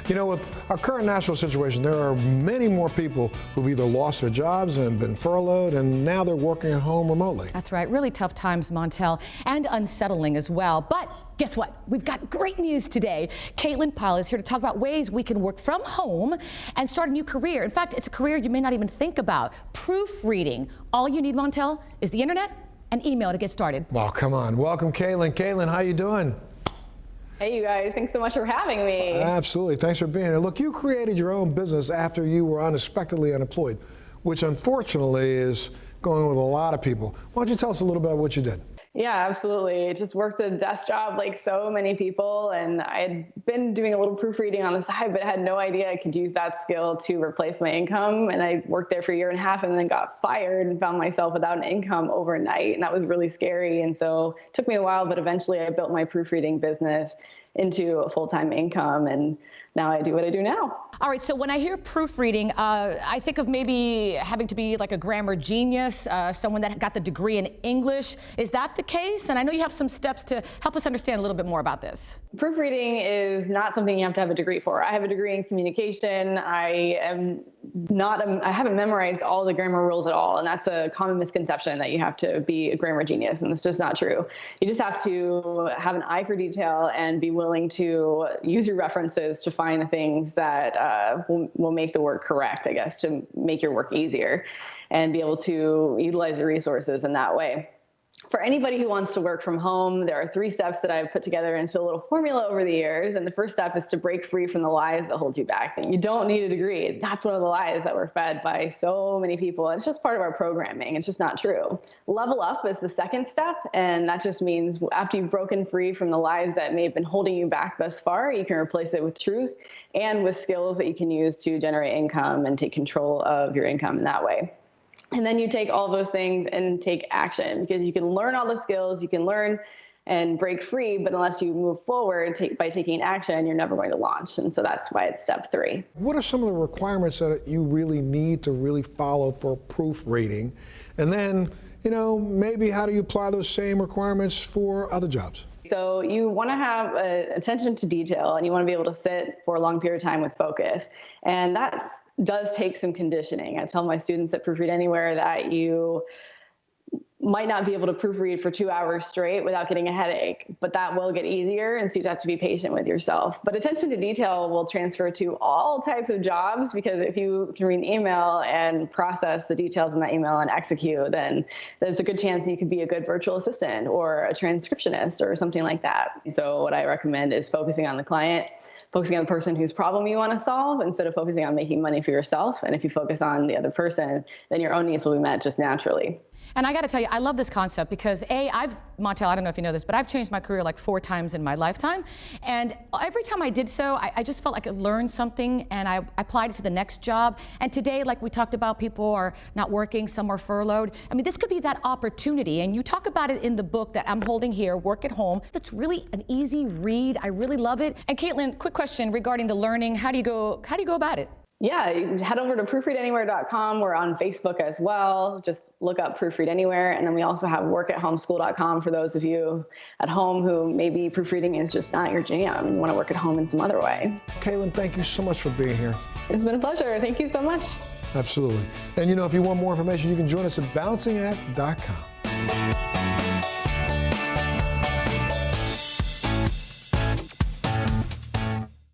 You know, with our current national situation, there are many more people who've either lost their jobs and been furloughed, and now they're working at home remotely. That's right. Really tough times, Montel, and unsettling as well. But guess what? We've got great news today. Pyle is here to talk about ways we can work from home and start a new career. In fact, it's a career you may not even think about. Proofreading. All you need, Montel, is the internet and email to get started. Well, come on. Welcome, Caitlin. Caitlin, how you doing? Hey, you guys. Thanks so much for having me. Absolutely. Thanks for being here. Look, you created your own business after you were unexpectedly unemployed, which unfortunately is going on with a lot of people. Why don't you tell us a little bit about what you did? Yeah, absolutely. I just worked a desk job like so many people, and I had been doing a little proofreading on the side, but had no idea I could use that skill to replace my income. And I worked there for a year and a half and then got fired and found myself without an income overnight. And that was really scary. And so it took me a while, but eventually I built my proofreading business into a full-time income, and now I do what I do now. All right, so when I hear proofreading, I think of maybe having to be like a grammar genius, someone that got the degree in English. Is that the case? And I know you have some steps to help us understand a little bit more about this. Proofreading is not something you have to have a degree for. I have a degree in communication. I haven't memorized all the grammar rules at all, and that's a common misconception that you have to be a grammar genius, and it's just not true. You just have to have an eye for detail and be willing to use your references to find the things that will make the work correct, I guess, to make your work easier and be able to utilize the resources in that way. For anybody who wants to work from home, there are 3 steps that I've put together into a little formula over the years. And the first step is to break free from the lies that hold you back. You don't need a degree. That's one of the lies that we're fed by so many people. It's just part of our programming. It's just not true. Level up is the second step. And that just means after you've broken free from the lies that may have been holding you back thus far, you can replace it with truth and with skills that you can use to generate income and take control of your income in that way. And then you take all those things and take action, because you can learn all the skills, you can learn and break free, but unless you move forward by taking action, you're never going to launch. And so that's why it's step 3. What are some of the requirements that you really need to really follow for proofreading? And then, you know, maybe how do you apply those same requirements for other jobs? So you want to have attention to detail, and you want to be able to sit for a long period of time with focus. And that does take some conditioning. I tell my students at Proofread Anywhere that you might not be able to proofread for 2 hours straight without getting a headache, but that will get easier, and so you have to be patient with yourself. But attention to detail will transfer to all types of jobs, because if you can read an email and process the details in that email and execute, then there's a good chance you could be a good virtual assistant or a transcriptionist or something like that. So what I recommend is focusing on the client, focusing on the person whose problem you want to solve, instead of focusing on making money for yourself. And if you focus on the other person, then your own needs will be met just naturally. And I got to tell you, I love this concept because Montel, I don't know if you know this, but I've changed my career like 4 times in my lifetime. And every time I did so, I just felt like I learned something, and I applied it to the next job. And today, like we talked about, people are not working, some are furloughed. I mean, this could be that opportunity. And you talk about it in the book that I'm holding here, Work at Home. That's really an easy read. I really love it. And Caitlin, quick question regarding the learning. How do you go about it? Yeah, head over to proofreadanywhere.com. We're on Facebook as well. Just look up Proofread Anywhere. And then we also have workathomeschool.com for those of you at home who maybe proofreading is just not your jam and want to work at home in some other way. Caitlin, thank you so much for being here. It's been a pleasure. Thank you so much. Absolutely. And you know, if you want more information, you can join us at bouncingact.com.